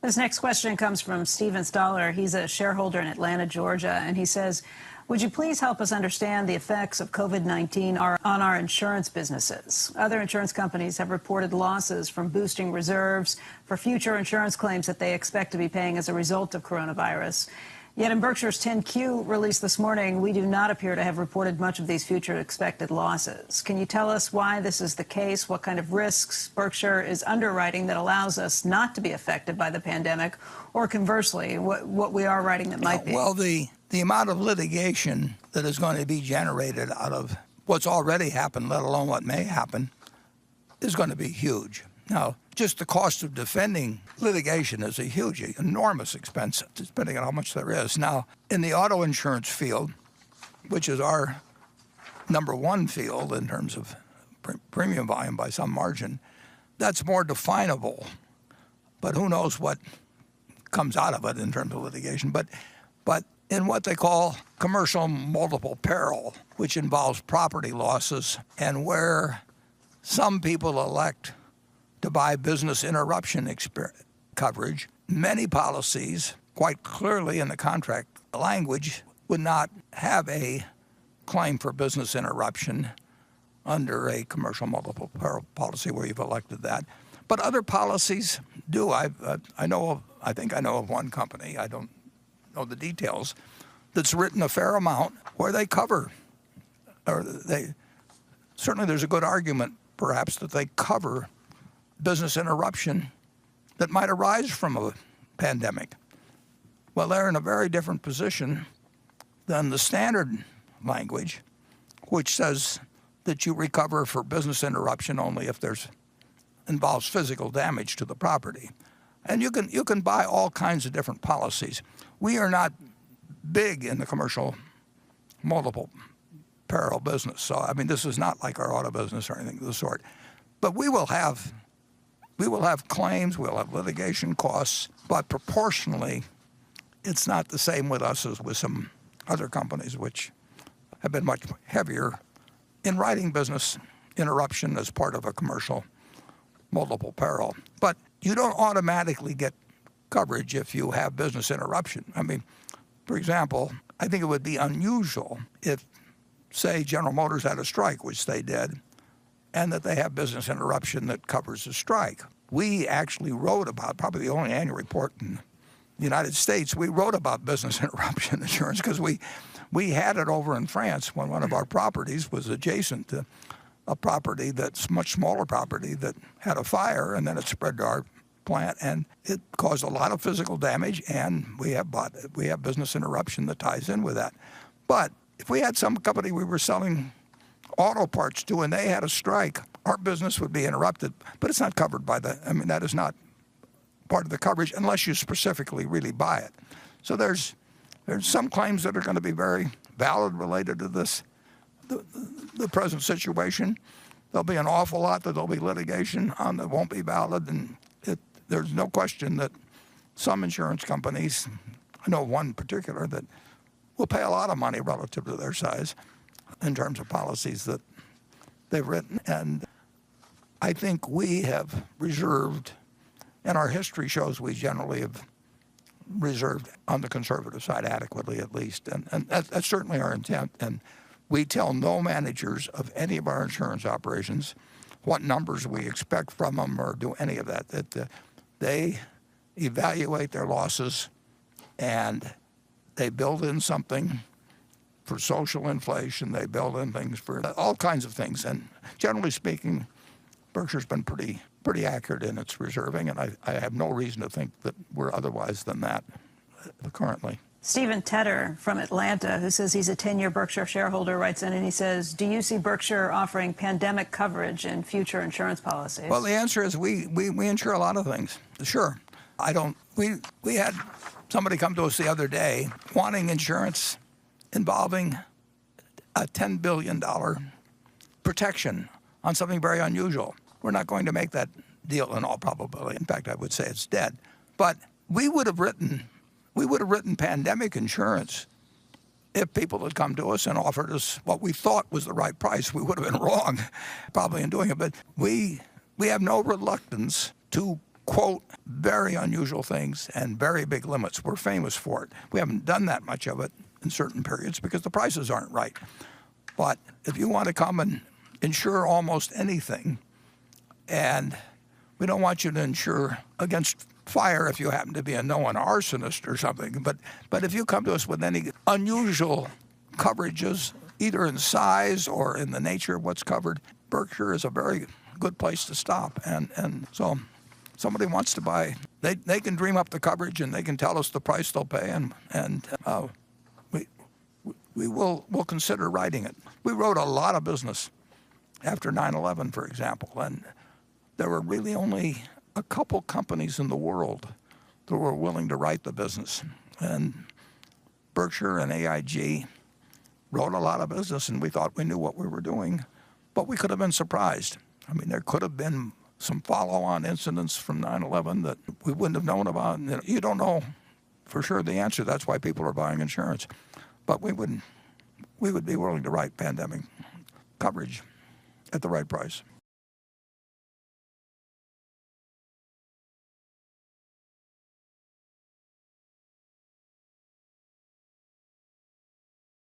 This next question comes from Steven Stoller. He's a shareholder in Atlanta, Georgia, and he says, would you please help us understand the effects of COVID-19 on our insurance businesses? Other insurance companies have reported losses from boosting reserves for future insurance claims that they expect to be paying as a result of coronavirus. Yet in Berkshire's 10Q released this morning, we do not appear to have reported much of these future expected losses. Can you tell us why this is the case, what kind of risks Berkshire is underwriting that allows us not to be affected by the pandemic, or conversely, what we are writing that might be? Well, the amount of litigation that is going to be generated out of what's already happened, let alone what may happen, is going to be huge. Now, just the cost of defending litigation is a huge, enormous expense, depending on how much there is. Now, in the auto insurance field, which is our #1 field in terms of premium volume by some margin, that's more definable. But who knows what comes out of it in terms of litigation. But in what they call commercial multiple peril, which involves property losses, and where some people elect to buy business interruption coverage, many policies, quite clearly in the contract language, would not have a claim for business interruption under a commercial multiple peril policy where you've elected that. But other policies do. I think I know of one company, I don't know the details, that's written a fair amount where they cover, or certainly there's a good argument perhaps that they cover business interruption that might arise from a pandemic. Well, they're in a very different position than the standard language, which says that you recover for business interruption only if involves physical damage to the property. And you can buy all kinds of different policies. We are not big in the commercial multiple peril business. So, I mean, this is not like our auto business or anything of the sort. But we will have claims, we'll have litigation costs, but proportionally, it's not the same with us as with some other companies which have been much heavier in writing business interruption as part of a commercial multiple peril. But you don't automatically get coverage if you have business interruption. I mean, for example, I think it would be unusual if, say, General Motors had a strike, which they did, and that they have business interruption that covers the strike. We actually wrote about, probably the only annual report in the United States, we wrote about business interruption insurance because we had it over in France when one of our properties was adjacent to a property that's much smaller property that had a fire, and then it spread to our plant, and it caused a lot of physical damage, and we have business interruption that ties in with that. But if we had some company we were selling auto parts to and they had a strike, our business would be interrupted, but it's not covered by that is not part of the coverage unless you specifically really buy it. So there's some claims that are going to be very valid related to this, the present situation. There'll be an awful lot that there'll be litigation on that won't be valid, and there's no question that some insurance companies, I know one in particular, that will pay a lot of money relative to their size in terms of policies that they've written. And I think we have reserved, and our history shows we generally have reserved on the conservative side adequately, at least. And that's certainly our intent. And we tell no managers of any of our insurance operations what numbers we expect from them or do any of that. That they evaluate their losses and they build in something for social inflation. They build in things for all kinds of things. And generally speaking, Berkshire's been pretty accurate in its reserving, and I have no reason to think that we're otherwise than that currently. Stephen Tedder from Atlanta, who says he's a 10-year Berkshire shareholder, writes in and he says, do you see Berkshire offering pandemic coverage in future insurance policies? Well, the answer is we insure a lot of things. Sure. We had somebody come to us the other day wanting insurance involving a $10 billion protection on something very unusual. We're not going to make that deal in all probability. In fact, I would say it's dead. But we would have written pandemic insurance if people had come to us and offered us what we thought was the right price. We would have been wrong probably in doing it. But we have no reluctance to quote very unusual things and very big limits. We're famous for it. We haven't done that much of it in certain periods because the prices aren't right. But if you want to come and insure almost anything, and we don't want you to insure against fire if you happen to be a known arsonist or something, but if you come to us with any unusual coverages, either in size or in the nature of what's covered, Berkshire is a very good place to stop. And so somebody wants to buy, they can dream up the coverage and they can tell us the price they'll pay, and we'll consider writing it. We wrote a lot of business after 9/11, for example, and there were really only a couple companies in the world that were willing to write the business. And Berkshire and AIG wrote a lot of business, and we thought we knew what we were doing, but we could have been surprised. I mean, there could have been some follow-on incidents from 9/11 that we wouldn't have known about. You don't know for sure the answer. That's why people are buying insurance. But we would be willing to write pandemic coverage at the right price.